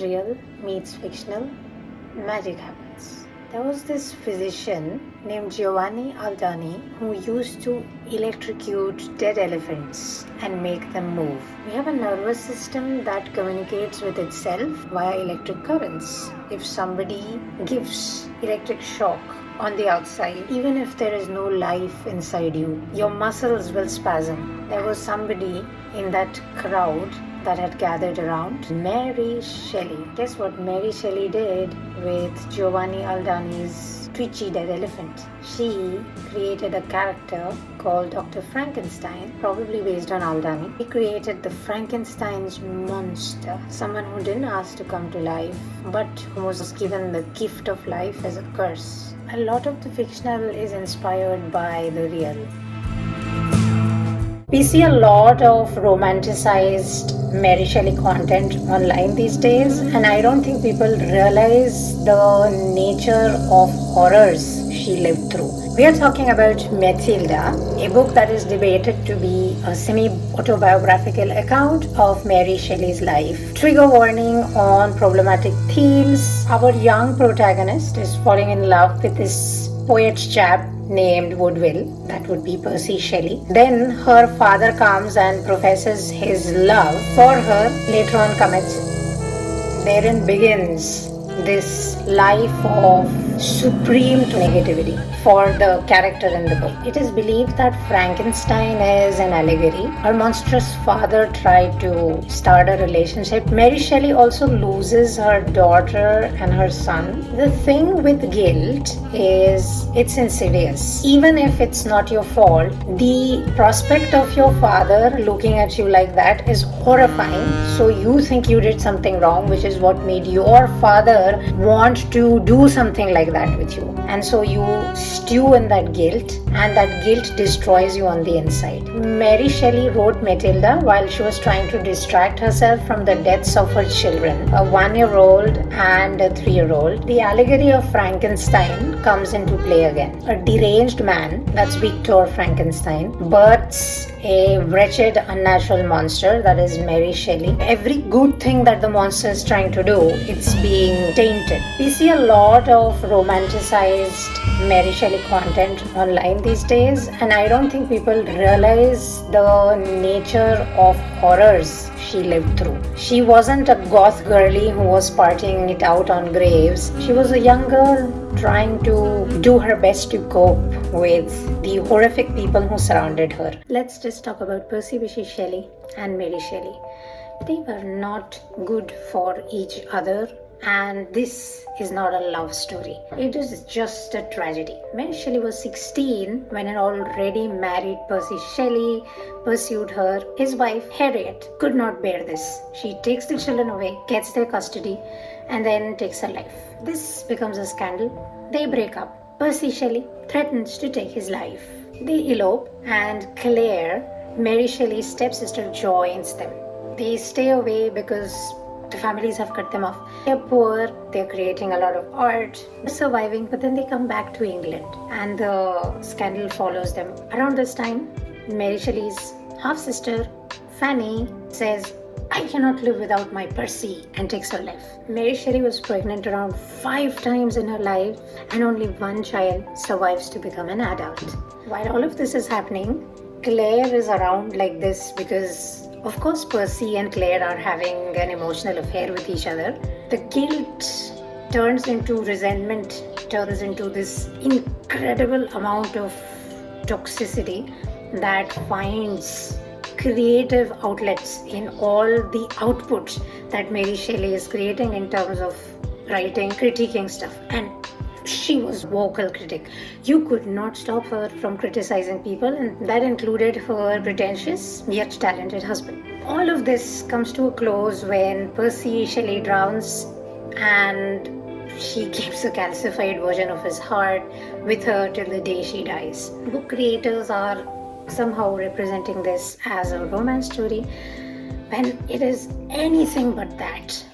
real meets fictional, magic happens. There was this physician named Giovanni Aldani who used to electrocute dead elephants and make them move. We have a nervous system that communicates with itself via electric currents. If somebody gives electric shock on the outside, even if there is no life inside you, your muscles will spasm. There was somebody in that crowd that had gathered around Mary Shelley. Guess what Mary Shelley did with Giovanni Aldani's twitchy dead elephant? She created a character called Dr. Frankenstein, probably based on Aldani. He created the Frankenstein's monster, someone who didn't ask to come to life, but who was given the gift of life as a curse. A lot of the fictional is inspired by the real. We see a lot of romanticized Mary Shelley content online these days, and I don't think people realize the nature of horrors she lived through. We are talking about Mathilda, a book that is debated to be a semi-autobiographical account of Mary Shelley's life. Trigger warning on problematic themes. Our young protagonist is falling in love with this poet chap named Woodville, that would be Percy Shelley. Then her father comes and professes his love for her, later on commits. Therein begins this life of supreme negativity for the character in the book. It is believed that Frankenstein is an allegory. Her monstrous father tried to start a relationship. Mary Shelley also loses her daughter and her son. The thing with guilt is it's insidious. Even if it's not your fault, the prospect of your father looking at you like that is horrifying. So you think you did something wrong, which is what made your father want to do something like that with you. And so you stew in that guilt, and that guilt destroys you on the inside. Mary Shelley wrote Mathilda while she was trying to distract herself from the deaths of her children, a 1-year-old and a 3-year-old. The allegory of Frankenstein comes into play again. A deranged man, that's Victor Frankenstein, births a wretched, unnatural monster, that is Mary Shelley. Every good thing that the monster is trying to do, it's being tainted. We see a lot of romanticized Mary Shelley content online these days, and I don't think people realize the nature of horrors she lived through. She wasn't a goth girlie who was partying it out on graves. She was a young girl trying to do her best to cope with the horrific people who surrounded her. Let's just talk about Percy Shelley and Mary Shelley. They were not good for each other, and this is not a love story. It is just a tragedy. Mary Shelley was 16 when an already married Percy Shelley pursued her. His wife, Harriet, could not bear this. She takes the children away, gets their custody, and then takes her life. This becomes a scandal. They break up. Percy Shelley threatens to take his life. They elope, and Claire, Mary Shelley's stepsister, joins them. They stay away because the families have cut them off. They're poor, they're creating a lot of art, they're surviving, but then they come back to England and the scandal follows them. Around this time, Mary Shelley's half-sister, Fanny, says, "I cannot live without my Percy," and takes her life. Mary Shelley was pregnant around 5 times in her life, and only one child survives to become an adult. While all of this is happening, Claire is around like this because of course Percy and Claire are having an emotional affair with each other. The guilt turns into resentment, turns into this incredible amount of toxicity that finds creative outlets in all the outputs that Mary Shelley is creating in terms of writing, critiquing stuff. And she was vocal critic. You could not stop her from criticizing people, and that included her pretentious yet talented husband. All of this comes to a close when Percy Shelley drowns and she keeps a calcified version of his heart with her till the day she dies. Book creators are somehow representing this as a romance story when it is anything but that.